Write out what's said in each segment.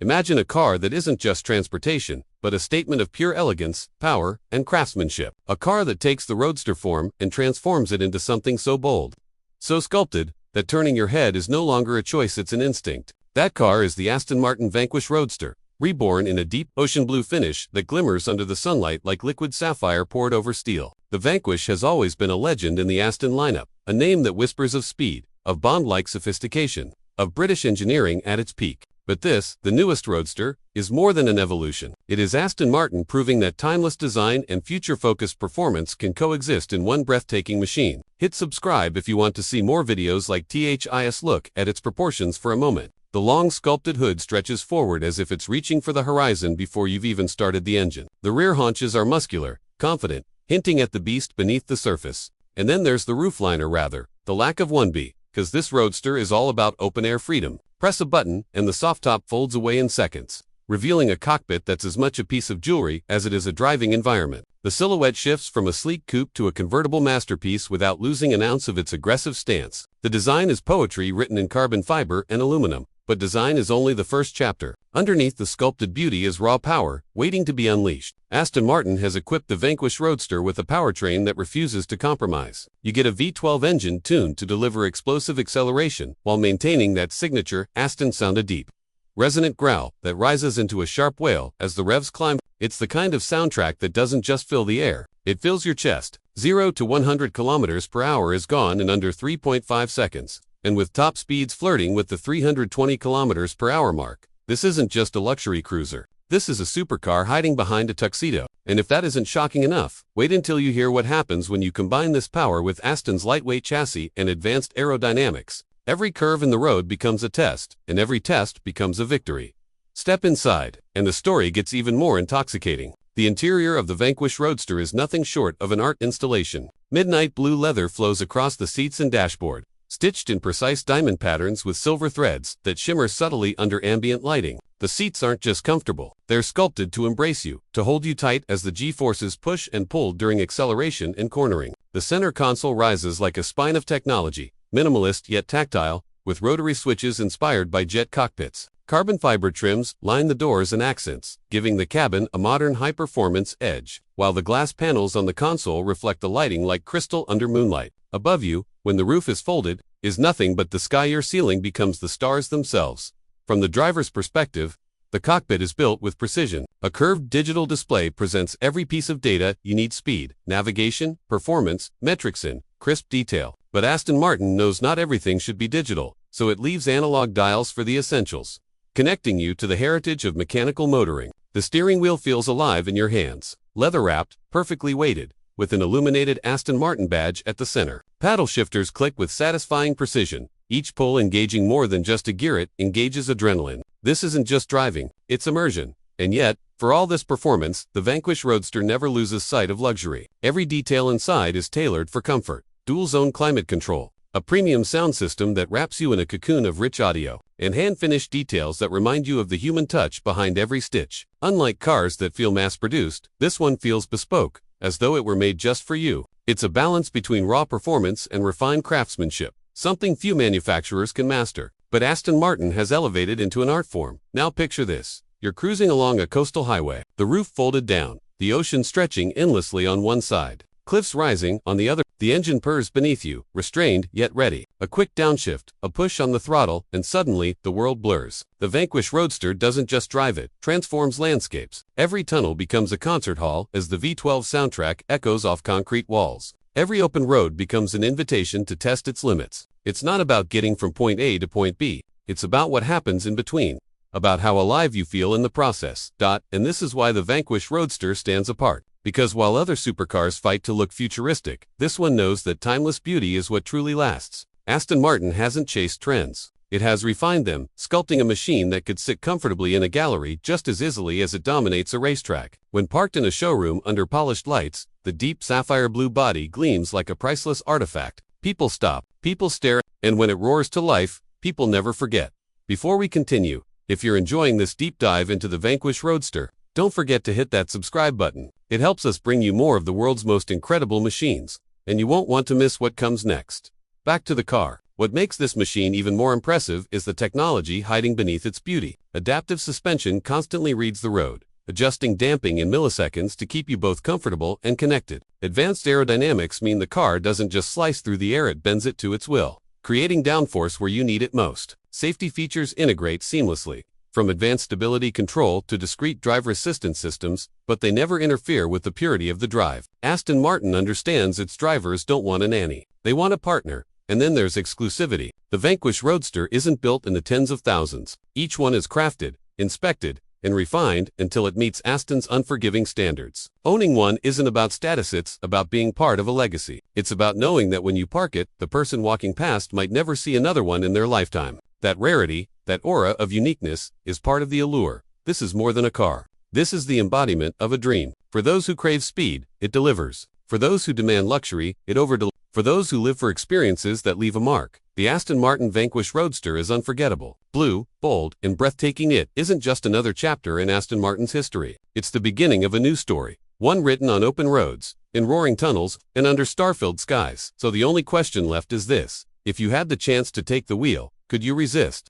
Imagine a car that isn't just transportation, but a statement of pure elegance, power, and craftsmanship. A car that takes the Roadster form and transforms it into something so bold, so sculpted, that turning your head is no longer a choice, it's an instinct. That car is the Aston Martin Vanquish Roadster, reborn in a deep ocean blue finish that glimmers under the sunlight like liquid sapphire poured over steel. The Vanquish has always been a legend in the Aston lineup, a name that whispers of speed, of Bond-like sophistication, of British engineering at its peak. But this, the newest Roadster, is more than an evolution. It is Aston Martin proving that timeless design and future-focused performance can coexist in one breathtaking machine. Hit subscribe if you want to see more videos like this. Look at its proportions for a moment. The long sculpted hood stretches forward as if it's reaching for the horizon before you've even started the engine. The rear haunches are muscular, confident, hinting at the beast beneath the surface. And then there's the roofliner, rather, the lack of one because this Roadster is all about open-air freedom. Press a button, and the soft top folds away in seconds, revealing a cockpit that's as much a piece of jewelry as it is a driving environment. The silhouette shifts from a sleek coupe to a convertible masterpiece without losing an ounce of its aggressive stance. The design is poetry written in carbon fiber and aluminum, but design is only the first chapter. Underneath the sculpted beauty is raw power, waiting to be unleashed. Aston Martin has equipped the Vanquish Roadster with a powertrain that refuses to compromise. You get a V12 engine tuned to deliver explosive acceleration while maintaining that signature Aston sound, a deep, resonant growl that rises into a sharp wail as the revs climb. It's the kind of soundtrack that doesn't just fill the air, it fills your chest. 0 to 100 km per hour is gone in under 3.5 seconds. And with top speeds flirting with the 320 km per hour mark. This isn't just a luxury cruiser. This is a supercar hiding behind a tuxedo. And if that isn't shocking enough, wait until you hear what happens when you combine this power with Aston's lightweight chassis and advanced aerodynamics. Every curve in the road becomes a test, and every test becomes a victory. Step inside, and the story gets even more intoxicating. The interior of the Vanquish Roadster is nothing short of an art installation. Midnight blue leather flows across the seats and dashboard, stitched in precise diamond patterns with silver threads that shimmer subtly under ambient lighting. The seats aren't just comfortable, they're sculpted to embrace you, to hold you tight as the G-forces push and pull during acceleration and cornering. The center console rises like a spine of technology, minimalist yet tactile, with rotary switches inspired by jet cockpits. Carbon fiber trims line the doors and accents, giving the cabin a modern high-performance edge, while the glass panels on the console reflect the lighting like crystal under moonlight. Above you, when the roof is folded, is nothing but the sky. Your ceiling becomes the stars themselves. From the driver's perspective, the cockpit is built with precision. A curved digital display presents every piece of data you need: speed, navigation, performance, metrics in crisp detail. But Aston Martin knows not everything should be digital, so it leaves analog dials for the essentials, connecting you to the heritage of mechanical motoring. The steering wheel feels alive in your hands, leather-wrapped, perfectly weighted, with an illuminated Aston Martin badge at the center. Paddle shifters click with satisfying precision, each pull engaging more than just a gear. It engages adrenaline. This isn't just driving, it's immersion. And yet, for all this performance, the Vanquish Roadster never loses sight of luxury. Every detail inside is tailored for comfort. Dual-zone climate control, a premium sound system that wraps you in a cocoon of rich audio, and hand-finished details that remind you of the human touch behind every stitch. Unlike cars that feel mass-produced, this one feels bespoke, as though it were made just for you. It's a balance between raw performance and refined craftsmanship, something few manufacturers can master. But Aston Martin has elevated into an art form. Now picture this. You're cruising along a coastal highway, the roof folded down, the ocean stretching endlessly on one side, cliffs rising on the other. The engine purrs beneath you, restrained yet ready. A quick downshift, a push on the throttle, and suddenly, the world blurs. The Vanquish Roadster doesn't just drive, it transforms landscapes. Every tunnel becomes a concert hall as the V12 soundtrack echoes off concrete walls. Every open road becomes an invitation to test its limits. It's not about getting from point A to point B. It's about what happens in between, about how alive you feel in the process. And this is why the Vanquish Roadster stands apart. Because while other supercars fight to look futuristic, this one knows that timeless beauty is what truly lasts. Aston Martin hasn't chased trends. It has refined them, sculpting a machine that could sit comfortably in a gallery just as easily as it dominates a racetrack. When parked in a showroom under polished lights, the deep sapphire blue body gleams like a priceless artifact. People stop, people stare, and when it roars to life, people never forget. Before we continue, if you're enjoying this deep dive into the Vanquish Roadster, don't forget to hit that subscribe button. It helps us bring you more of the world's most incredible machines, and you won't want to miss what comes next. Back to the car. What makes this machine even more impressive is the technology hiding beneath its beauty. Adaptive suspension constantly reads the road, adjusting damping in milliseconds to keep you both comfortable and connected. Advanced aerodynamics mean the car doesn't just slice through the air, it bends it to its will, creating downforce where you need it most. Safety features integrate seamlessly, from advanced stability control to discrete driver assistance systems, but they never interfere with the purity of the drive. Aston Martin understands its drivers don't want a nanny, they want a partner. And then there's exclusivity. The Vanquish Roadster isn't built in the tens of thousands. Each one is crafted, inspected, and refined until it meets Aston's unforgiving standards. Owning one isn't about status, it's about being part of a legacy. It's about knowing that when you park it, the person walking past might never see another one in their lifetime. That rarity, that aura of uniqueness, is part of the allure. This is more than a car. This is the embodiment of a dream. For those who crave speed, it delivers. For those who demand luxury, it over-delivers. For those who live for experiences that leave a mark, the Aston Martin Vanquish Roadster is unforgettable. Blue, bold, and breathtaking, it isn't just another chapter in Aston Martin's history. It's the beginning of a new story, one written on open roads, in roaring tunnels, and under star-filled skies. So the only question left is this: if you had the chance to take the wheel, could you resist?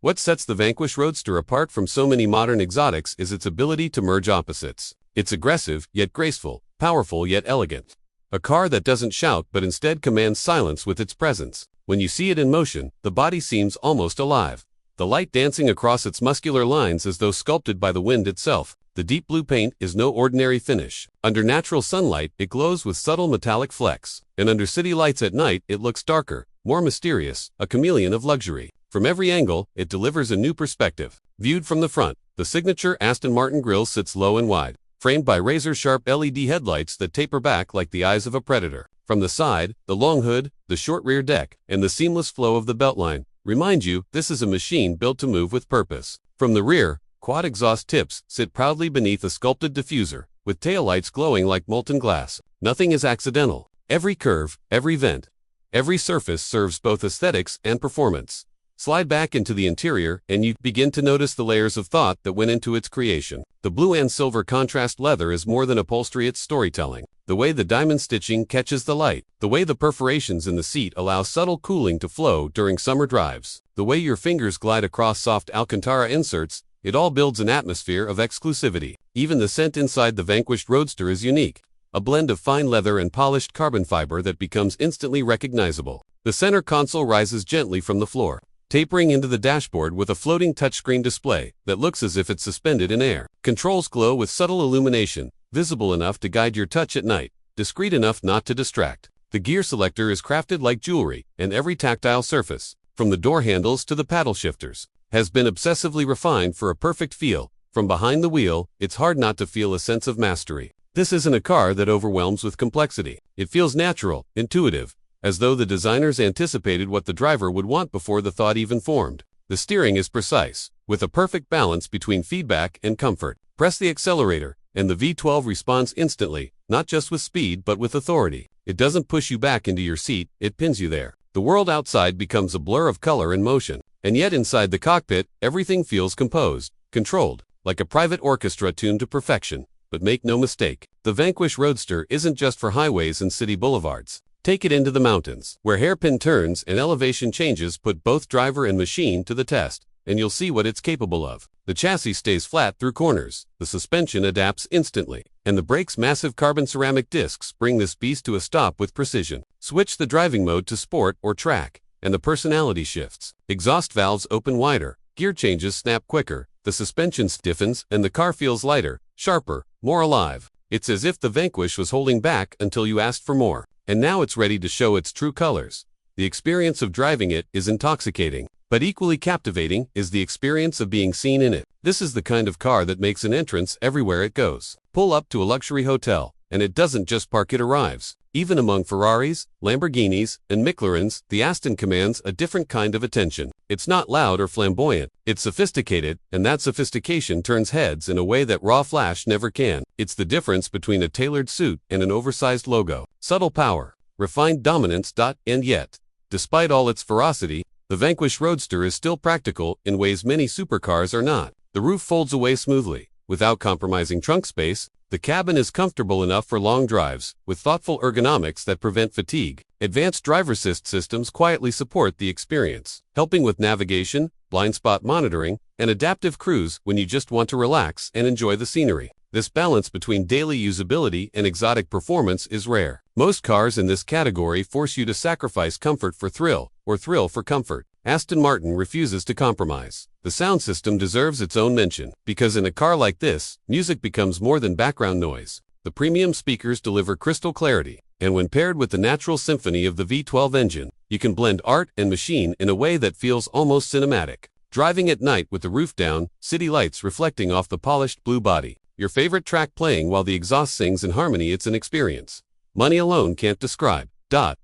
What sets the Vanquish Roadster apart from so many modern exotics is its ability to merge opposites. It's aggressive, yet graceful, powerful, yet elegant. A car that doesn't shout but instead commands silence with its presence. When you see it in motion, the body seems almost alive, the light dancing across its muscular lines as though sculpted by the wind itself. The deep blue paint is no ordinary finish. Under natural sunlight, it glows with subtle metallic flecks, and under city lights at night, it looks darker, more mysterious, a chameleon of luxury. From every angle, it delivers a new perspective. Viewed from the front, the signature Aston Martin grille sits low and wide, framed by razor-sharp LED headlights that taper back like the eyes of a predator. From the side, the long hood, the short rear deck, and the seamless flow of the beltline remind you this is a machine built to move with purpose. From the rear, quad exhaust tips sit proudly beneath a sculpted diffuser, with taillights glowing like molten glass. Nothing is accidental. Every curve, every vent, every surface serves both aesthetics and performance. Slide back into the interior, and you begin to notice the layers of thought that went into its creation. The blue and silver contrast leather is more than upholstery, it's storytelling. The way the diamond stitching catches the light, the way the perforations in the seat allow subtle cooling to flow during summer drives, the way your fingers glide across soft Alcantara inserts, it all builds an atmosphere of exclusivity. Even the scent inside the Vanquished Roadster is unique, a blend of fine leather and polished carbon fiber that becomes instantly recognizable. The center console rises gently from the floor, tapering into the dashboard with a floating touchscreen display that looks as if it's suspended in air. Controls glow with subtle illumination, visible enough to guide your touch at night, discreet enough not to distract. The gear selector is crafted like jewelry, and every tactile surface, from the door handles to the paddle shifters, has been obsessively refined for a perfect feel. From behind the wheel, it's hard not to feel a sense of mastery. This isn't a car that overwhelms with complexity. It feels natural, intuitive, as though the designers anticipated what the driver would want before the thought even formed. The steering is precise, with a perfect balance between feedback and comfort. Press the accelerator, and the V12 responds instantly, not just with speed but with authority. It doesn't push you back into your seat, it pins you there. The world outside becomes a blur of color and motion, and yet inside the cockpit, everything feels composed, controlled, like a private orchestra tuned to perfection. But make no mistake, the Vanquish Roadster isn't just for highways and city boulevards. Take it into the mountains, where hairpin turns and elevation changes put both driver and machine to the test, and you'll see what it's capable of. The chassis stays flat through corners, the suspension adapts instantly, and the brake's massive carbon ceramic discs bring this beast to a stop with precision. Switch the driving mode to sport or track, and the personality shifts. Exhaust valves open wider, gear changes snap quicker, the suspension stiffens, and the car feels lighter, sharper, more alive. It's as if the Vanquish was holding back until you asked for more. And now it's ready to show its true colors. The experience of driving it is intoxicating, but equally captivating is the experience of being seen in it. This is the kind of car that makes an entrance everywhere it goes. Pull up to a luxury hotel, and it doesn't just park, it arrives. Even among Ferraris, Lamborghinis, and McLarens, the Aston commands a different kind of attention. It's not loud or flamboyant, it's sophisticated, and that sophistication turns heads in a way that raw flash never can. It's the difference between a tailored suit and an oversized logo. Subtle power, refined dominance. And yet, despite all its ferocity, the Vanquish Roadster is still practical in ways many supercars are not. The roof folds away smoothly, without compromising trunk space. The cabin is comfortable enough for long drives, with thoughtful ergonomics that prevent fatigue. Advanced driver assist systems quietly support the experience, helping with navigation, blind spot monitoring, and adaptive cruise when you just want to relax and enjoy the scenery. This balance between daily usability and exotic performance is rare. Most cars in this category force you to sacrifice comfort for thrill, or thrill for comfort. Aston Martin refuses to compromise. The sound system deserves its own mention, because in a car like this, music becomes more than background noise. The premium speakers deliver crystal clarity, and when paired with the natural symphony of the V12 engine, you can blend art and machine in a way that feels almost cinematic. Driving at night with the roof down, city lights reflecting off the polished blue body, your favorite track playing while the exhaust sings in harmony, it's an experience money alone can't describe.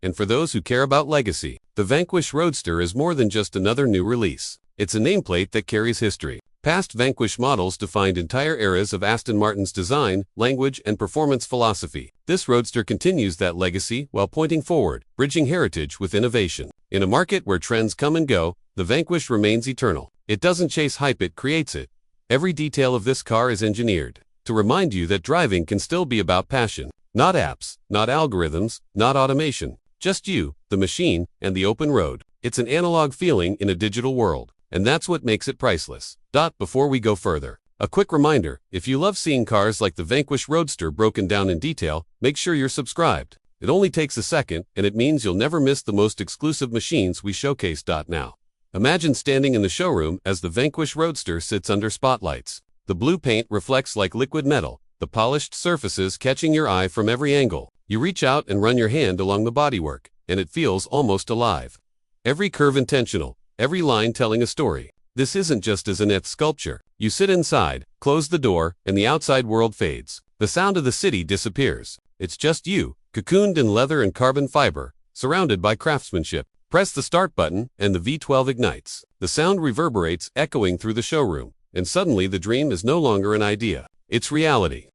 And for those who care about legacy, the Vanquish Roadster is more than just another new release. It's a nameplate that carries history. Past Vanquish models defined entire eras of Aston Martin's design, language, and performance philosophy. This Roadster continues that legacy while pointing forward, bridging heritage with innovation. In a market where trends come and go, the Vanquish remains eternal. It doesn't chase hype, it creates it. Every detail of this car is engineered to remind you that driving can still be about passion. Not apps, not algorithms, not automation. Just you, the machine, and the open road. It's an analog feeling in a digital world, and that's what makes it priceless. Before we go further, a quick reminder, if you love seeing cars like the Vanquish Roadster broken down in detail, make sure you're subscribed. It only takes a second, and it means you'll never miss the most exclusive machines we showcase. Now, imagine standing in the showroom as the Vanquish Roadster sits under spotlights. The blue paint reflects like liquid metal, the polished surfaces catching your eye from every angle. You reach out and run your hand along the bodywork, and it feels almost alive. Every curve intentional, every line telling a story. This isn't just a Zaneth sculpture. You sit inside, close the door, and the outside world fades. The sound of the city disappears. It's just you, cocooned in leather and carbon fiber, surrounded by craftsmanship. Press the start button, and the V12 ignites. The sound reverberates, echoing through the showroom, and suddenly the dream is no longer an idea. It's reality.